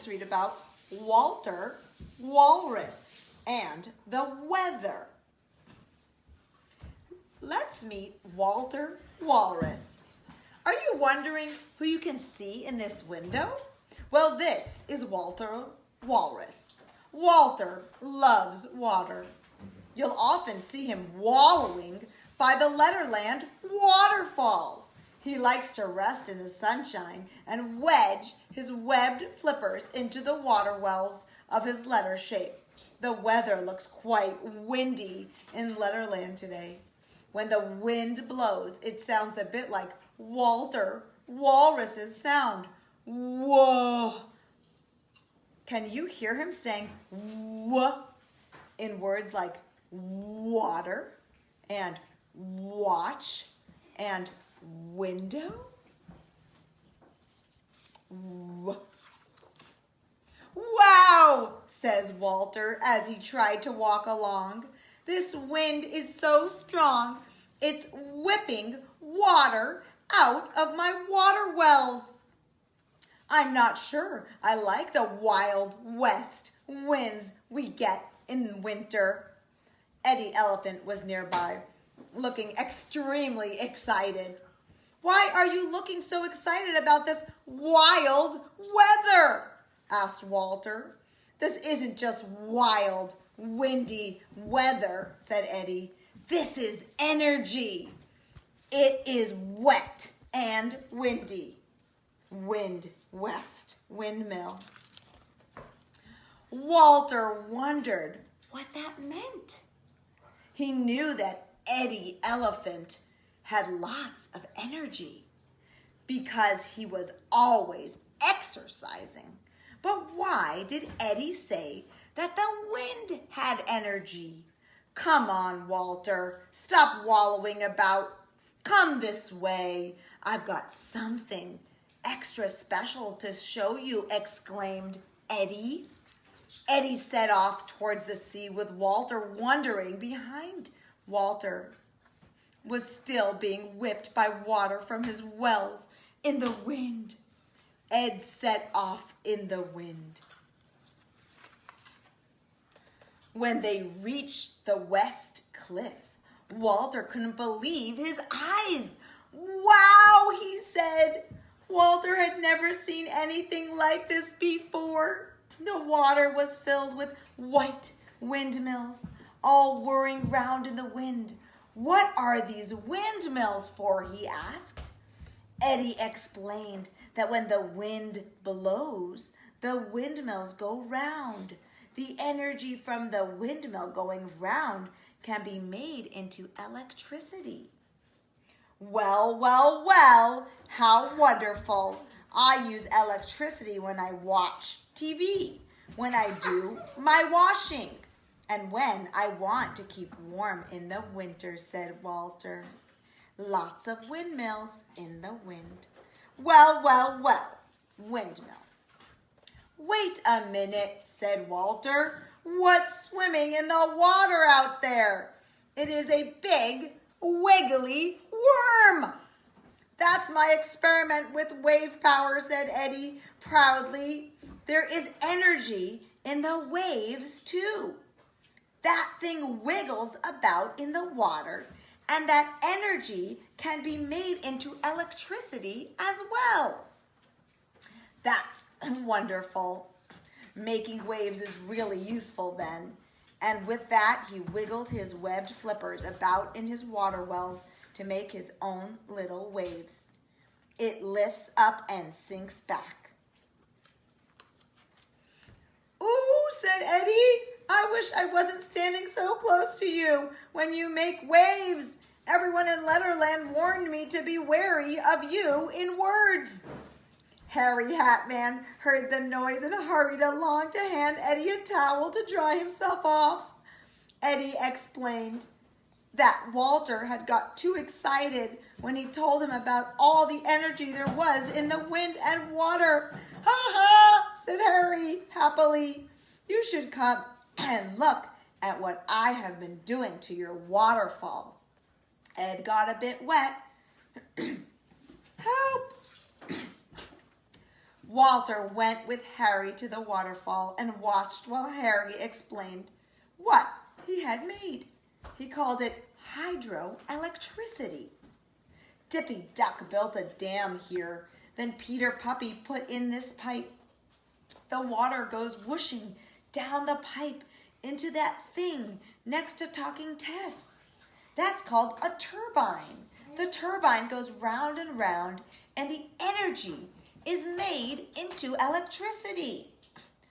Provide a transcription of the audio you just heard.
let's read about Walter, Walrus, and the weather. Let's meet Walter, Walrus. Are you wondering who you can see in this window? Well, this is Walter, Walrus. Walter loves water. You'll often see him wallowing by the Letterland waterfall. He likes to rest in the sunshine and wedge his webbed flippers into the water wells of his letter shape. The weather looks quite windy in Letterland today. When the wind blows, it sounds a bit like Walter Walrus's sound. Whoa! Can you hear him saying whoa in words like water and watch and window? Wow, says Walter as he tried to walk along. This wind is so strong, it's whipping water out of my water wells. I'm not sure I like the wild west winds we get in winter. Eddie Elephant was nearby, looking extremely excited. Why are you looking so excited about this wild weather? Asked Walter. This isn't just wild, windy weather, said Eddie. This is energy. It is wet and windy. Wind west, windmill. Walter wondered what that meant. He knew that Eddie Elephant had lots of energy because he was always exercising. But why did Eddie say that the wind had energy? Come on, Walter, stop wallowing about. Come this way. I've got something extra special to show you, exclaimed Eddie. Eddie set off towards the sea with Walter wondering behind. Walter was still being whipped by water from his wells in the wind. Ed set off in the wind. When they reached the west cliff, Walter couldn't believe his eyes. Wow, he said. Walter had never seen anything like this before. The water was filled with white windmills, all whirring round in the wind. What are these windmills for? He asked. Eddie explained that when the wind blows, the windmills go round. The energy from the windmill going round can be made into electricity. Well, well, well, how wonderful. I use electricity when I watch TV, when I do my washing, and when I want to keep warm in the winter, said Walter. Lots of windmills in the wind. Well, well, well, windmill. Wait a minute, said Walter. What's swimming in the water out there? It is a big, wiggly worm. That's my experiment with wave power, said Eddie proudly. There is energy in the waves too. That thing wiggles about in the water, and that energy can be made into electricity as well. That's wonderful. Making waves is really useful then. And with that, he wiggled his webbed flippers about in his water wells to make his own little waves. It lifts up and sinks back. Ooh, said Eddie, I wish I wasn't standing so close to you when you make waves. Everyone in Letterland warned me to be wary of you in words. Harry Hatman heard the noise and hurried along to hand Eddie a towel to dry himself off. Eddie explained that Walter had got too excited when he told him about all the energy there was in the wind and water. Ha ha, said Harry happily. You should come and look at what I have been doing to your waterfall. Ed got a bit wet. Help! Walter went with Harry to the waterfall and watched while Harry explained what he had made. He called it hydroelectricity. Dippy Duck built a dam here. Then Peter Puppy put in this pipe. The water goes whooshing down the pipe into that thing next to Talking Tess. That's called a turbine. The turbine goes round and round, and the energy is made into electricity.